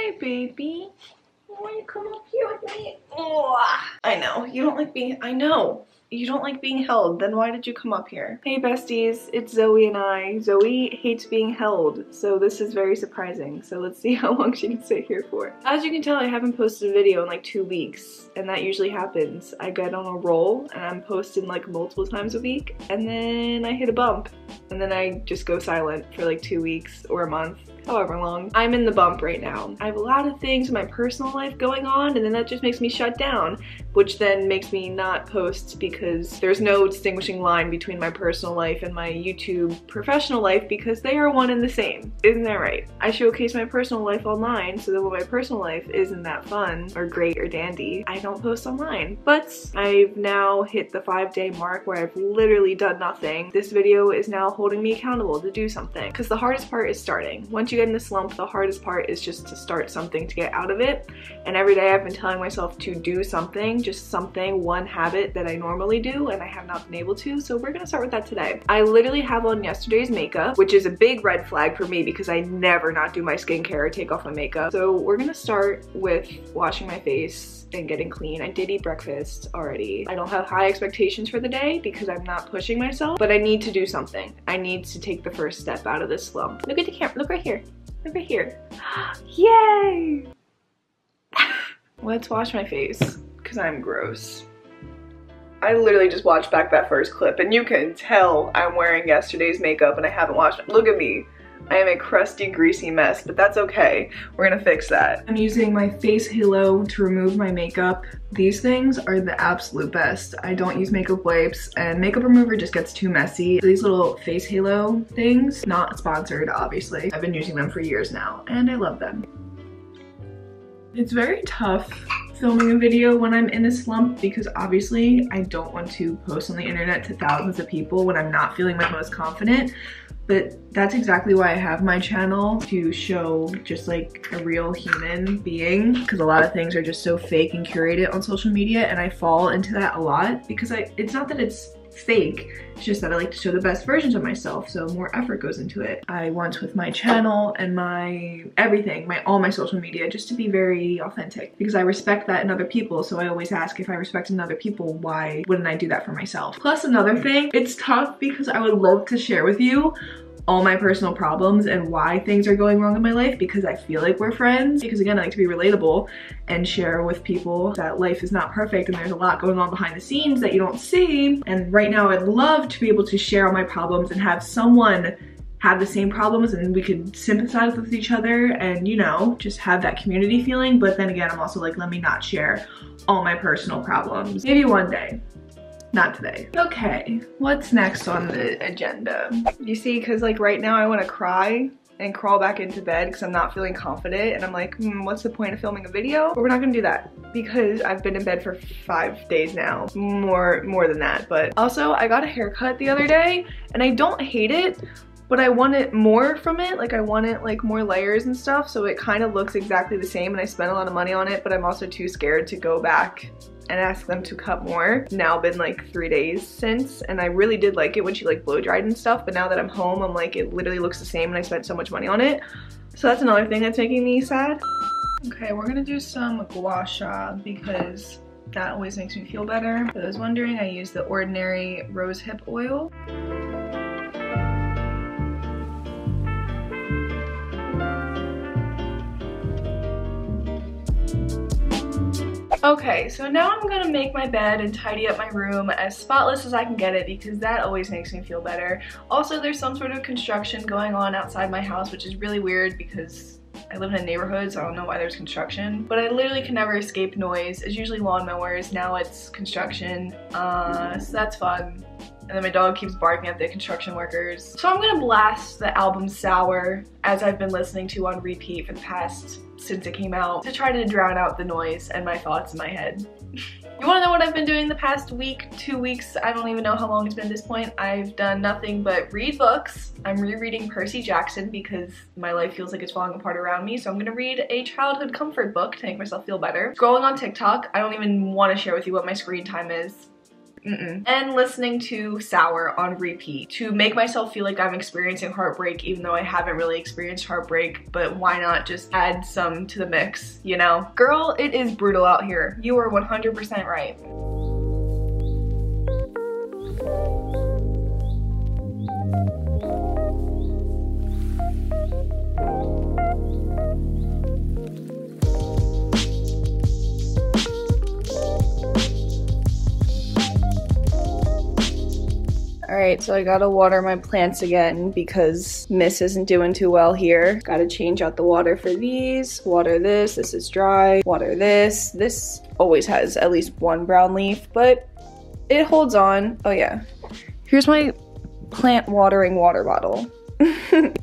Hi, baby. Why don't you come up here with me? Oh, I know. You don't like being... I know. You don't like being held. Then why did you come up here? Hey, besties. It's Zoe and I. Zoe hates being held, so this is very surprising. So let's see how long she can sit here for. As you can tell, I haven't posted a video in like 2 weeks, and that usually happens. I get on a roll, and I'm posting like multiple times a week, and then I hit a bump, and then I just go silent for like 2 weeks or a month. However long. I'm in the bump right now. I have a lot of things in my personal life going on, and then that just makes me shut down, which then makes me not post because there's no distinguishing line between my personal life and my YouTube professional life because they are one and the same. Isn't that right? I showcase my personal life online, so that when my personal life isn't that fun or great or dandy, I don't post online. But I've now hit the 5-day mark where I've literally done nothing. This video is now holding me accountable to do something because the hardest part is starting. Once you get in the slump, the hardest part is just to start something to get out of it. And every day I've been telling myself to do something, just something, one habit that I normally do, and I have not been able to, so we're gonna start with that today. I literally have on yesterday's makeup, which is a big red flag for me because I never not do my skincare or take off my makeup. So we're gonna start with washing my face and getting clean. I did eat breakfast already. I don't have high expectations for the day because I'm not pushing myself, but I need to do something. I need to take the first step out of this slump. Look at the camera, look right here. Look right here. Yay! Let's wash my face because I'm gross. I literally just watched back that first clip and you can tell I'm wearing yesterday's makeup and I haven't washed it. Look at me. I am a crusty, greasy mess, but that's okay. We're gonna fix that. I'm using my face halo to remove my makeup. These things are the absolute best. I don't use makeup wipes, and makeup remover just gets too messy. These little face halo things, not sponsored, obviously. I've been using them for years now, and I love them. It's very tough filming a video when I'm in a slump because obviously I don't want to post on the internet to thousands of people when I'm not feeling my most confident. But that's exactly why I have my channel, to show just like a real human being, because a lot of things are just so fake and curated on social media, and I fall into that a lot because it's not that it's fake, it's just that I like to show the best versions of myself, so more effort goes into it. I want with my channel and my everything, all my social media, just to be very authentic because I respect that in other people, so I always ask, if I respect in other people, why wouldn't I do that for myself? Plus another thing, it's tough because I would love to share with you all my personal problems and why things are going wrong in my life because I feel like we're friends. Because again, I like to be relatable and share with people that life is not perfect and there's a lot going on behind the scenes that you don't see. And right now I'd love to be able to share all my problems and have someone have the same problems and we could sympathize with each other and, you know, just have that community feeling. But then again, I'm also like, let me not share all my personal problems. Maybe one day. Not today. Okay, what's next on the agenda? You see, because like right now I want to cry and crawl back into bed because I'm not feeling confident and I'm like, what's the point of filming a video? But we're not gonna do that because I've been in bed for 5 days now. More than that. But also I got a haircut the other day and I don't hate it, but I wanted more from it. Like I wanted like more layers and stuff, so it kind of looks exactly the same and I spent a lot of money on it, but I'm also too scared to go back and ask them to cut more. Now been like 3 days since, and I really did like it when she like blow dried and stuff, but now that I'm home, I'm like, it literally looks the same and I spent so much money on it. So that's another thing that's making me sad. Okay, we're gonna do some gua sha because that always makes me feel better. For those wondering, I use the Ordinary Rose Hip Oil. Okay, so now I'm gonna make my bed and tidy up my room as spotless as I can get it because that always makes me feel better. Also, there's some sort of construction going on outside my house, which is really weird because I live in a neighborhood, so I don't know why there's construction. But I literally can never escape noise. It's usually lawnmowers, now it's construction, so that's fun. And then my dog keeps barking at the construction workers. So I'm gonna blast the album Sour, as I've been listening to on repeat for the past, since it came out, to try to drown out the noise and my thoughts in my head. You wanna know what I've been doing the past week, 2 weeks? I don't even know how long it's been at this point. I've done nothing but read books. I'm rereading Percy Jackson because my life feels like it's falling apart around me, so I'm gonna read a childhood comfort book to make myself feel better. Scrolling on TikTok. I don't even wanna share with you what my screen time is. And listening to Sour on repeat to make myself feel like I'm experiencing heartbreak, even though I haven't really experienced heartbreak, but why not just add some to the mix, you know? Girl, it is brutal out here. You are 100% right. Alright, so I gotta water my plants again because Miss isn't doing too well here. Gotta change out the water for these. Water this. This is dry. Water this. This always has at least one brown leaf, but it holds on. Oh yeah. Here's my plant watering water bottle. Okay,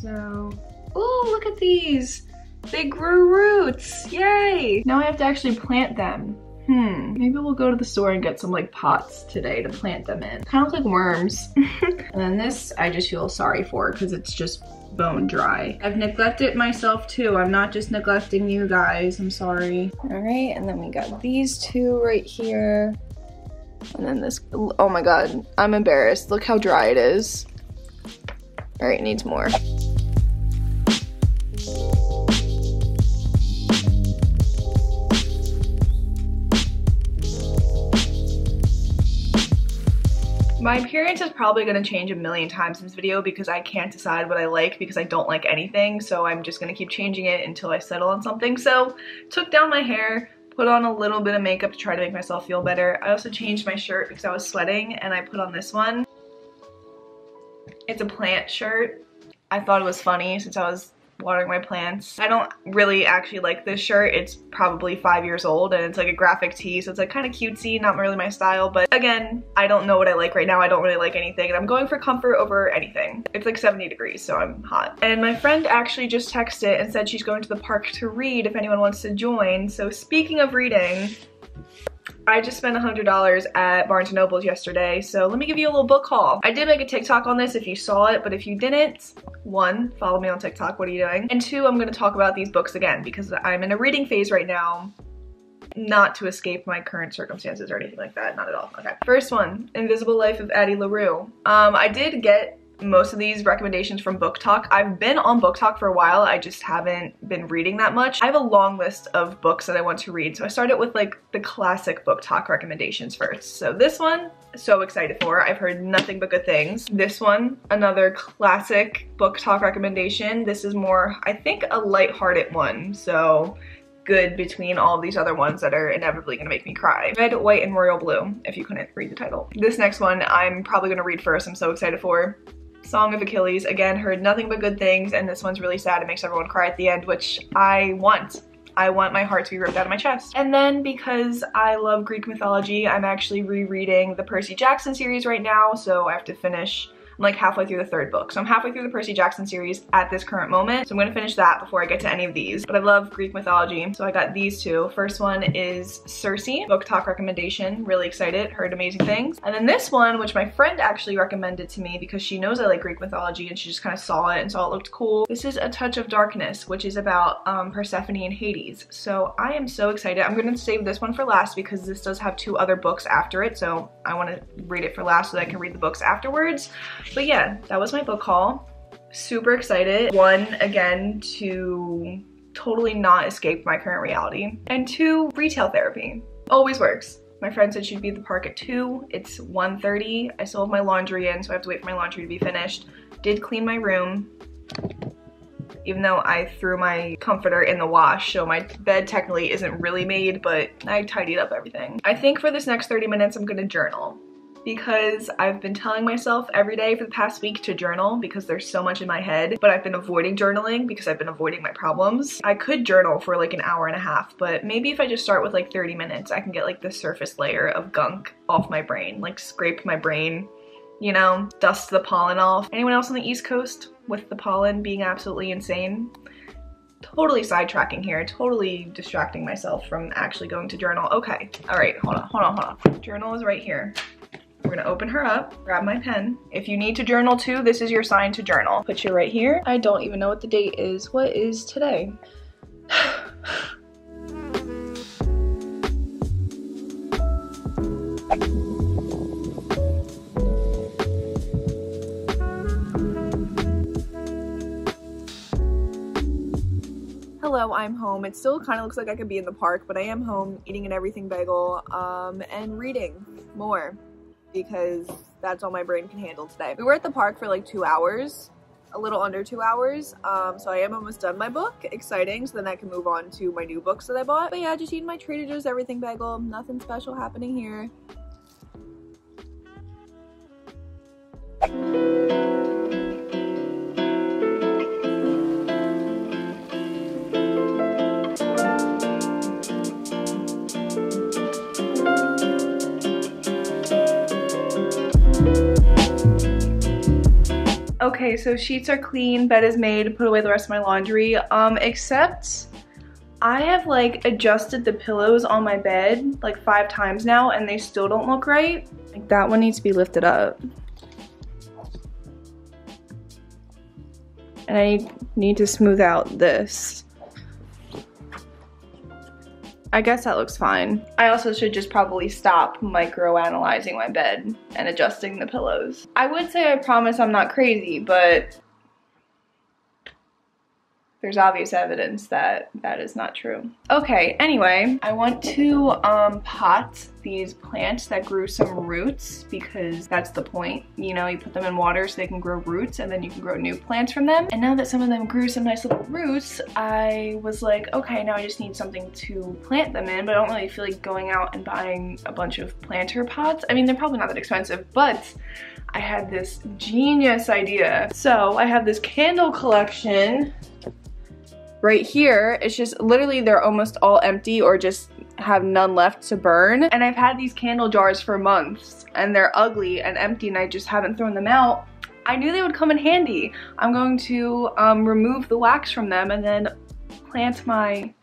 so... Oh, look at these! They grew roots! Yay! Now I have to actually plant them. Maybe we'll go to the store and get some like pots today to plant them in. Kind of like worms. And then this I just feel sorry for because it's just bone dry. I've neglected myself too. I'm not just neglecting you guys. I'm sorry. All right, and then we got these two right here. And then this, oh my God, I'm embarrassed. Look how dry it is. All right, it needs more. My appearance is probably going to change a million times in this video because I can't decide what I like because I don't like anything, so I'm just going to keep changing it until I settle on something. So, took down my hair, put on a little bit of makeup to try to make myself feel better. I also changed my shirt because I was sweating and I put on this one. It's a plant shirt. I thought it was funny since I was watering my plants. I don't really actually like this shirt. It's probably 5 years old and it's like a graphic tee, so it's like kind of cutesy, not really my style, but again, I don't know what I like right now. I don't really like anything and I'm going for comfort over anything. It's like 70 degrees, so I'm hot. And my friend actually just texted and said she's going to the park to read if anyone wants to join. So speaking of reading, I just spent $100 at Barnes & Noble's yesterday, so let me give you a little book haul. I did make a TikTok on this if you saw it, but if you didn't, 1, follow me on TikTok, what are you doing? And 2, I'm gonna talk about these books again because I'm in a reading phase right now, not to escape my current circumstances or anything like that, not at all. Okay. First one, Invisible Life of Addie LaRue. I did get most of these recommendations from Book Talk. I've been on Book Talk for a while, I just haven't been reading that much. I have a long list of books that I want to read, so I started with like the classic Book Talk recommendations first. So this one, so excited for. I've heard nothing but good things. This one, another classic Book Talk recommendation. This is more, I think, a lighthearted one, so good between all these other ones that are inevitably gonna make me cry. Red, White, and Royal Blue, if you couldn't read the title. This next one, I'm probably gonna read first. I'm so excited for. Song of Achilles. Again, heard nothing but good things, and this one's really sad. It makes everyone cry at the end, which I want. I want my heart to be ripped out of my chest. And then because I love Greek mythology, I'm actually rereading the Percy Jackson series right now, so I have to finish. I'm like halfway through the 3rd book. So I'm halfway through the Percy Jackson series at this current moment. So I'm gonna finish that before I get to any of these. But I love Greek mythology, so I got these two. First one is Circe, Book Talk recommendation. Really excited, heard amazing things. And then this one, which my friend actually recommended to me because she knows I like Greek mythology and she just kind of saw it and saw it looked cool. This is A Touch of Darkness, which is about Persephone and Hades. So I am so excited. I'm gonna save this one for last because this does have 2 other books after it. So I wanna read it for last so that I can read the books afterwards. But yeah, that was my book haul. Super excited. 1, again, to totally not escape my current reality. And 2, retail therapy. Always works. My friend said she'd be at the park at 2. It's 1:30. I still have my laundry in, so I have to wait for my laundry to be finished. Did clean my room, even though I threw my comforter in the wash, so my bed technically isn't really made, but I tidied up everything. I think for this next 30 minutes, I'm gonna journal. Because I've been telling myself every day for the past week to journal because there's so much in my head, but I've been avoiding journaling because I've been avoiding my problems. I could journal for like an hour and a half, but maybe if I just start with like 30 minutes, I can get like the surface layer of gunk off my brain, like scrape my brain, you know, dust the pollen off. Anyone else on the East Coast with the pollen being absolutely insane? Totally sidetracking here, totally distracting myself from actually going to journal. Okay, all right, hold on. Journal is right here. We're gonna open her up, grab my pen. If you need to journal too, this is your sign to journal. Put you right here. I don't even know what the date is. What is today? Hello, I'm home. It still kind of looks like I could be in the park, but I am home eating an everything bagel and reading more because that's all my brain can handle today. We were at the park for like 2 hours, a little under 2 hours, so I am almost done my book. Exciting, so then I can move on to my new books that I bought. But yeah, just eating my Trader Joe's everything bagel. Nothing special happening here. Okay, so sheets are clean, bed is made, put away the rest of my laundry, except I have like adjusted the pillows on my bed like 5 times now and they still don't look right. Like that one needs to be lifted up. And I need to smooth out this. I guess that looks fine. I also should just probably stop micro-analyzing my bed and adjusting the pillows. I would say I promise I'm not crazy, but there's obvious evidence that that is not true. Okay, anyway, I want to pot these plants that grew some roots because that's the point. You know, you put them in water so they can grow roots and then you can grow new plants from them. And now that some of them grew some nice little roots, I was like, okay, now I just need something to plant them in, but I don't really feel like going out and buying a bunch of planter pots. I mean, they're probably not that expensive, but I had this genius idea. So I have this candle collection right here. It's just literally they're almost all empty or just have none left to burn. And I've had these candle jars for months and they're ugly and empty and I just haven't thrown them out. I knew they would come in handy. I'm going to remove the wax from them and then plant my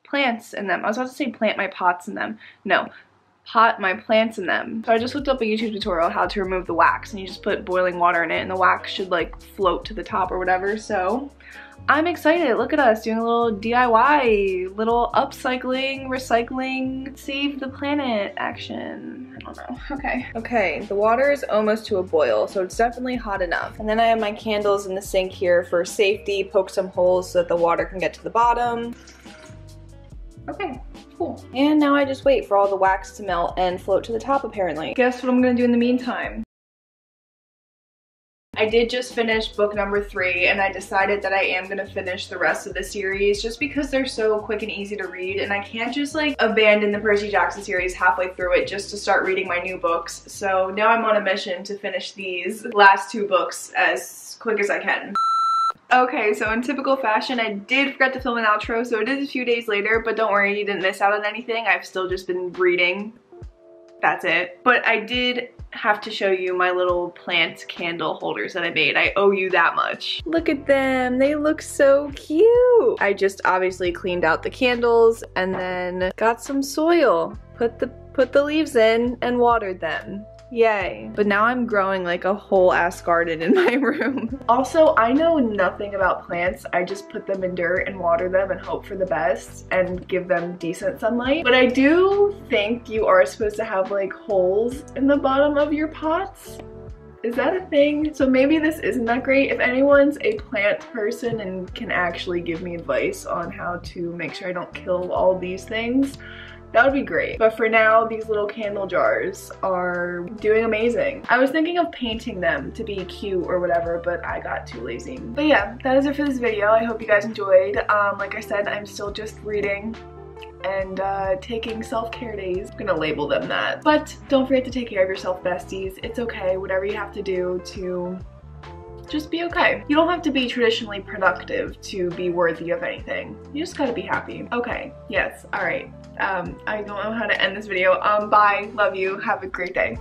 plants in them. I was about to say plant my pots in them. No, pot my plants in them. So I just looked up a YouTube tutorial how to remove the wax and you just put boiling water in it and the wax should like float to the top or whatever. So I'm excited. Look at us doing a little DIY, little upcycling, recycling, save the planet action. I don't know. Okay. Okay, the water is almost to a boil, so it's definitely hot enough. And then I have my candles in the sink here for safety, poke some holes so that the water can get to the bottom. Okay, cool. And now I just wait for all the wax to melt and float to the top apparently. Guess what I'm gonna do in the meantime? I did just finish book number 3 and I decided that I am gonna finish the rest of the series just because they're so quick and easy to read and I can't just like abandon the Percy Jackson series halfway through it just to start reading my new books. So now I'm on a mission to finish these last 2 books as quick as I can. Okay, so in typical fashion, I did forget to film an outro, so it is a few days later, but don't worry, you didn't miss out on anything. I've still just been reading. That's it. But I did have to show you my little plant candle holders that I made. I owe you that much. Look at them. They look so cute. I just obviously cleaned out the candles and then got some soil, put the leaves in and watered them. Yay. But now I'm growing like a whole ass garden in my room. Also, I know nothing about plants. I just put them in dirt and water them and hope for the best and give them decent sunlight. But I do think you are supposed to have like holes in the bottom of your pots. Is that a thing? So maybe this isn't that great. If anyone's a plant person and can actually give me advice on how to make sure I don't kill all these things, that would be great. But for now, these little candle jars are doing amazing. I was thinking of painting them to be cute or whatever, but I got too lazy. But yeah, that is it for this video. I hope you guys enjoyed. Like I said, I'm still just reading and taking self-care days. I'm gonna label them that. But don't forget to take care of yourself, besties. It's okay, whatever you have to do to just be okay. You don't have to be traditionally productive to be worthy of anything. You just gotta be happy. Okay, yes, all right. I don't know how to end this video. Bye, love you, have a great day.